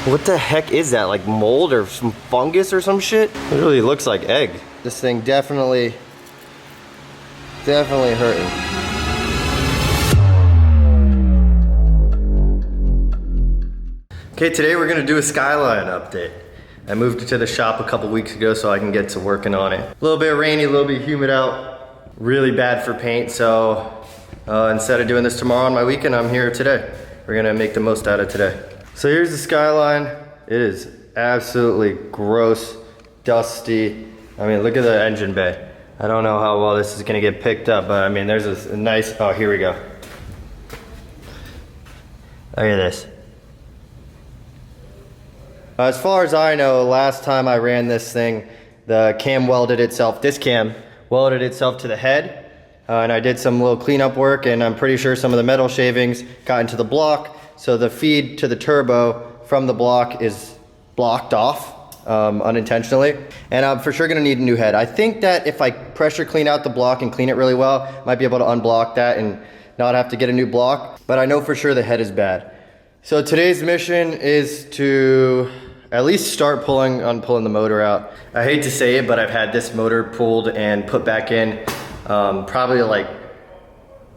What the heck is that? Like mold or some fungus or some shit? It really looks like egg. This thing definitely hurting. Okay, today we're gonna do a Skyline update. I moved it to the shop a couple weeks ago so I can get to working on it. A little bit rainy, a little bit humid out. Really bad for paint, so instead of doing this tomorrow on my weekend, I'm here today. We're gonna make the most out of today. So here's the Skyline. It is absolutely gross, dusty. I mean, look at the engine bay. I don't know how well this is gonna get picked up, but I mean, there's a nice, oh, here we go. Look at this. As far as I know, last time I ran this thing, the cam welded itself, this cam welded itself to the head, and I did some little cleanup work, and I'm pretty sure some of the metal shavings got into the block, so the feed to the turbo from the block is blocked off unintentionally, and I'm for sure gonna need a new head. I think that if I pressure clean out the block and clean it really well, I might be able to unblock that and not have to get a new block, but I know for sure the head is bad. So today's mission is to at least start pulling the motor out. I hate to say it, but I've had this motor pulled and put back in probably like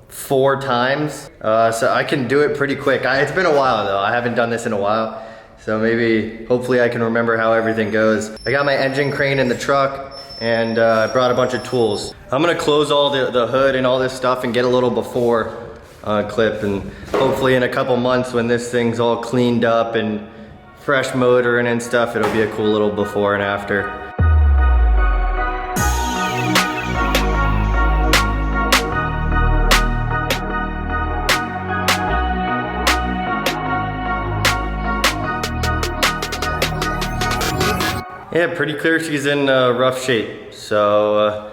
4 times. So I can do it pretty quick. It's been a while though. I haven't done this in a while. So maybe, hopefully I can remember how everything goes. I got my engine crane in the truck and I brought a bunch of tools. I'm gonna close all the hood and all this stuff and get a little before clip, and hopefully in a couple months when this thing's all cleaned up and fresh motor and stuff, it'll be a cool little before and after. Yeah, pretty clear she's in rough shape. So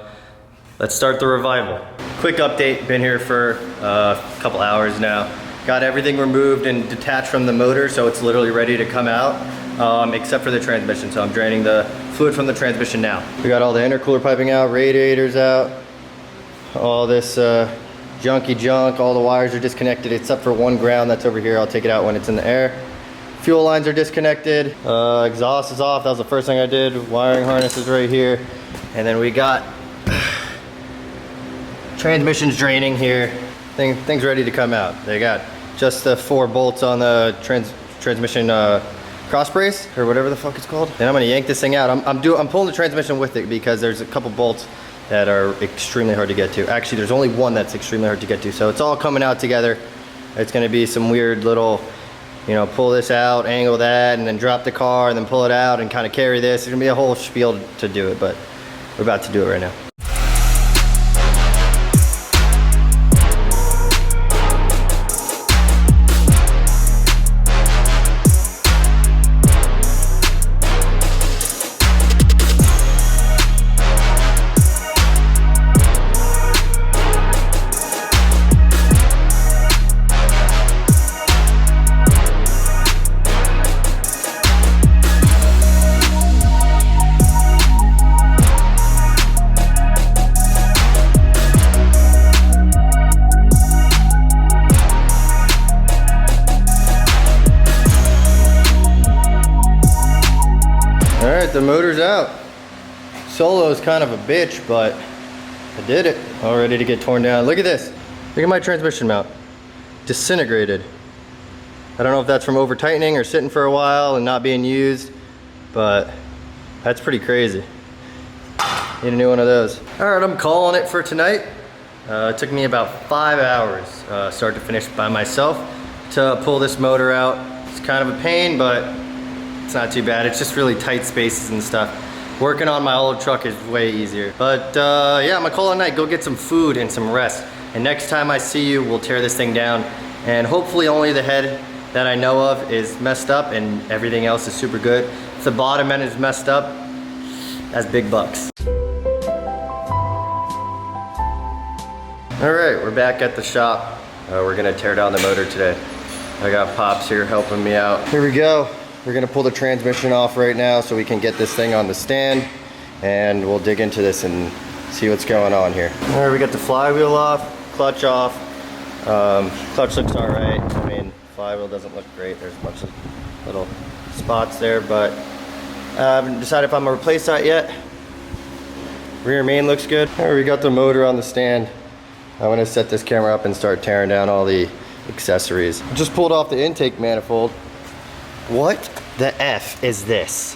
let's start the revival. Quick update, been here for a couple hours now. Got everything removed and detached from the motor, so it's literally ready to come out, except for the transmission. So I'm draining the fluid from the transmission now. We got all the intercooler piping out, radiators out, all this junky junk, all the wires are disconnected except for one ground that's over here. I'll take it out when it's in the air. Fuel lines are disconnected, exhaust is off, that was the first thing I did. Wiring harness is right here. And then we got transmission's draining here. Thing's ready to come out. They got just the 4 bolts on the transmission cross brace, or whatever the fuck it's called. And I'm gonna yank this thing out. I'm pulling the transmission with it because there's a couple bolts that are extremely hard to get to. Actually, there's only one that's extremely hard to get to. So it's all coming out together. It's gonna be some weird little, you know, pull this out, angle that, and then drop the car, and then pull it out and kind of carry this. It's gonna be a whole spiel to do it, but we're about to do it right now. The motor's out. Solo is kind of a bitch, but I did it. All ready to get torn down. Look at this. Look at my transmission mount. Disintegrated. I don't know if that's from over tightening or sitting for a while and not being used, but that's pretty crazy. Need a new one of those. All right, I'm calling it for tonight. It took me about 5 hours, start to finish by myself, to pull this motor out. It's kind of a pain, but it's not too bad. It's just really tight spaces and stuff. Working on my old truck is way easier. But yeah, I'm gonna call it a night, go get some food and some rest. And next time I see you, we'll tear this thing down. And hopefully only the head that I know of is messed up and everything else is super good. If the bottom end is messed up, that's big bucks. All right, we're back at the shop. We're gonna tear down the motor today. I got Pops here helping me out. Here we go. We're gonna pull the transmission off right now so we can get this thing on the stand, and we'll dig into this and see what's going on here. All right, we got the flywheel off, clutch off. Clutch looks all right. I mean, flywheel doesn't look great. There's a bunch of little spots there, but I haven't decided if I'm gonna replace that yet. Rear main looks good. All right, we got the motor on the stand. I'm gonna set this camera up and start tearing down all the accessories. Just pulled off the intake manifold. What the F is this?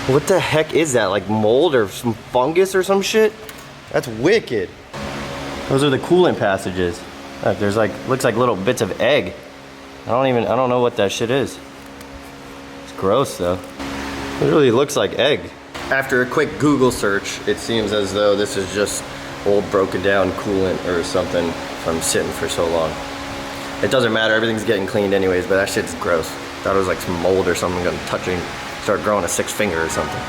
What the heck is that? Like mold or some fungus or some shit? That's wicked. Those are the coolant passages. Look, there's like, looks like little bits of egg. I don't know what that shit is. It's gross though. It really looks like egg. After a quick Google search, it seems as though this is just old broken down coolant or something from sitting for so long. It doesn't matter, everything's getting cleaned anyways, but that shit's gross. Thought it was like some mold or something gonna touching, start growing a 6th finger or something.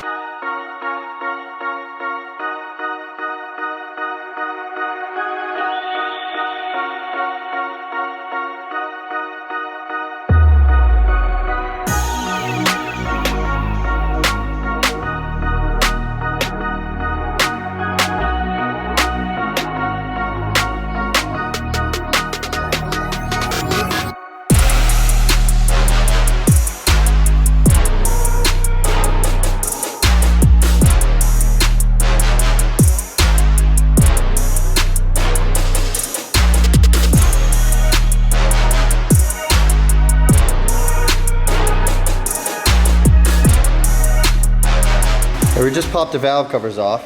We just popped the valve covers off.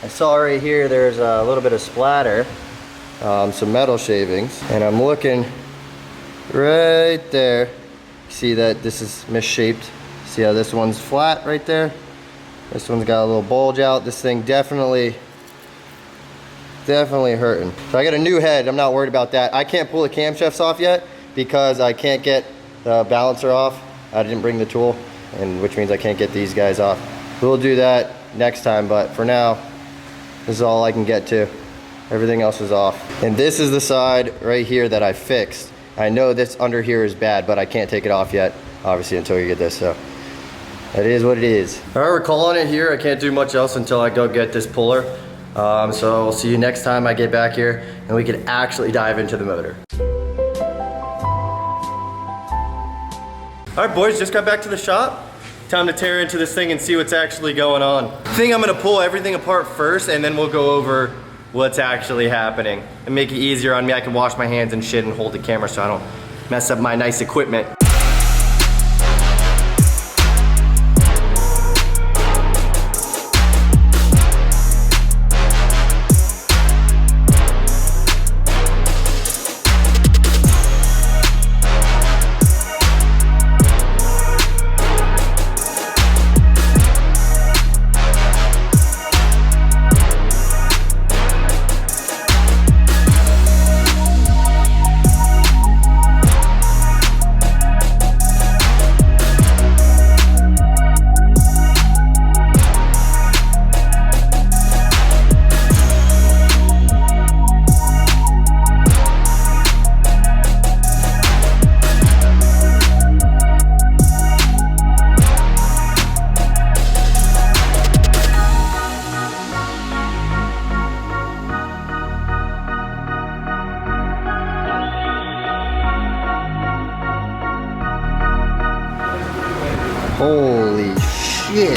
I saw right here there's a little bit of splatter, some metal shavings, and I'm looking right there. See that this is misshaped. See how this one's flat right there? This one's got a little bulge out. This thing definitely hurting. So I got a new head, I'm not worried about that. I can't pull the camshafts off yet because I can't get the balancer off. I didn't bring the tool, and which means I can't get these guys off. We'll do that next time, but for now, this is all I can get to. Everything else is off. And this is the side right here that I fixed. I know this under here is bad, but I can't take it off yet, obviously, until you get this, so. That is what it is. All right, we're calling it here. I can't do much else until I go get this puller. So we'll see you next time I get back here and we can actually dive into the motor. All right, boys, just got back to the shop. Time to tear into this thing and see what's actually going on. I think I'm gonna pull everything apart first and then we'll go over what's actually happening and make it easier on me. I can wash my hands and shit and hold the camera so I don't mess up my nice equipment. Holy shit.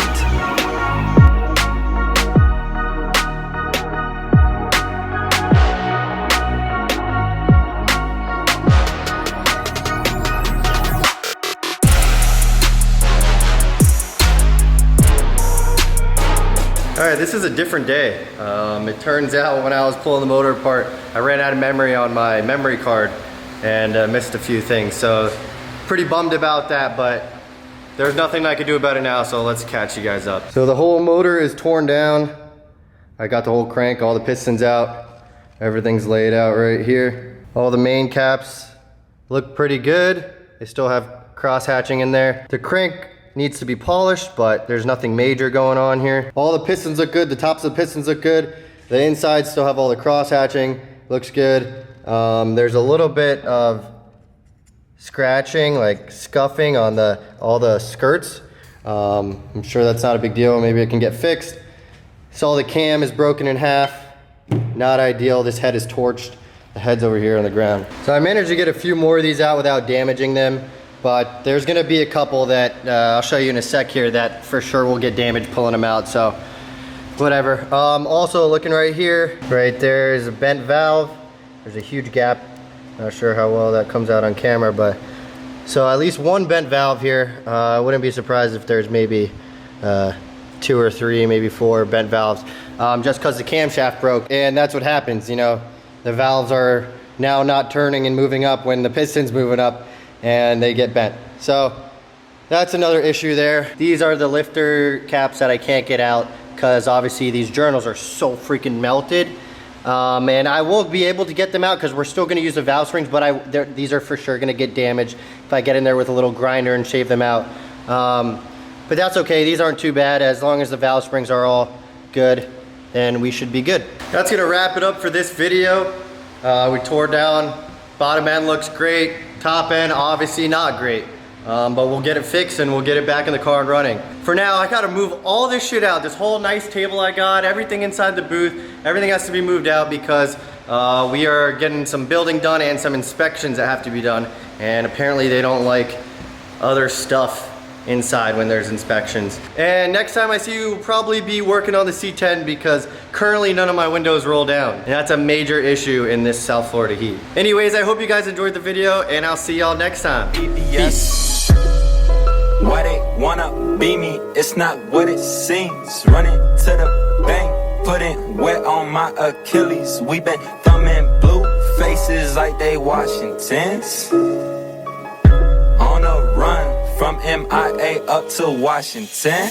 All right, this is a different day. It turns out when I was pulling the motor apart, I ran out of memory on my memory card and missed a few things. So pretty bummed about that, but there's nothing I can do about it now, so let's catch you guys up. So the whole motor is torn down. I got the whole crank, all the pistons out. Everything's laid out right here. All the main caps look pretty good. They still have cross hatching in there. The crank needs to be polished, but there's nothing major going on here. All the pistons look good. The tops of the pistons look good. The inside still have all the cross hatching. Looks good. There's a little bit of scratching, like scuffing on all the skirts. I'm sure that's not a big deal. Maybe it can get fixed. Saw the cam is broken in half. Not ideal. This head is torched. The head's over here on the ground. So I managed to get a few more of these out without damaging them, but there's gonna be a couple that I'll show you in a sec here that for sure will get damaged pulling them out, so whatever. Also looking right here, right there is a bent valve. There's a huge gap. Not sure how well that comes out on camera, but so at least one bent valve here. I wouldn't be surprised if there's maybe 2 or 3, maybe 4 bent valves, just because the camshaft broke. And that's what happens, you know, the valves are now not turning and moving up when the piston's moving up, and they get bent. So that's another issue there. These are the lifter caps that I can't get out because obviously these journals are so freaking melted. And I will be able to get them out because we're still going to use the valve springs, but these are for sure going to get damaged if I get in there with a little grinder and shave them out. But that's okay, these aren't too bad. As long as the valve springs are all good, then we should be good. That's gonna wrap it up for this video. We tore down, bottom end looks great, top end obviously not great. But we'll get it fixed and we'll get it back in the car and running. For now, I gotta move all this shit out. This whole nice table I got, everything inside the booth, everything has to be moved out because we are getting some building done and some inspections that have to be done. And apparently they don't like other stuff inside when there's inspections. And next time I see you, we'll probably be working on the C10 because currently none of my windows roll down. And that's a major issue in this South Florida heat. Anyways, I hope you guys enjoyed the video and I'll see y'all next time. Peace. Why they wanna be me? It's not what it seems. Running to the bank, putting wet on my Achilles. We been thumbing blue faces like they Washingtons. On a run from MIA up to Washington.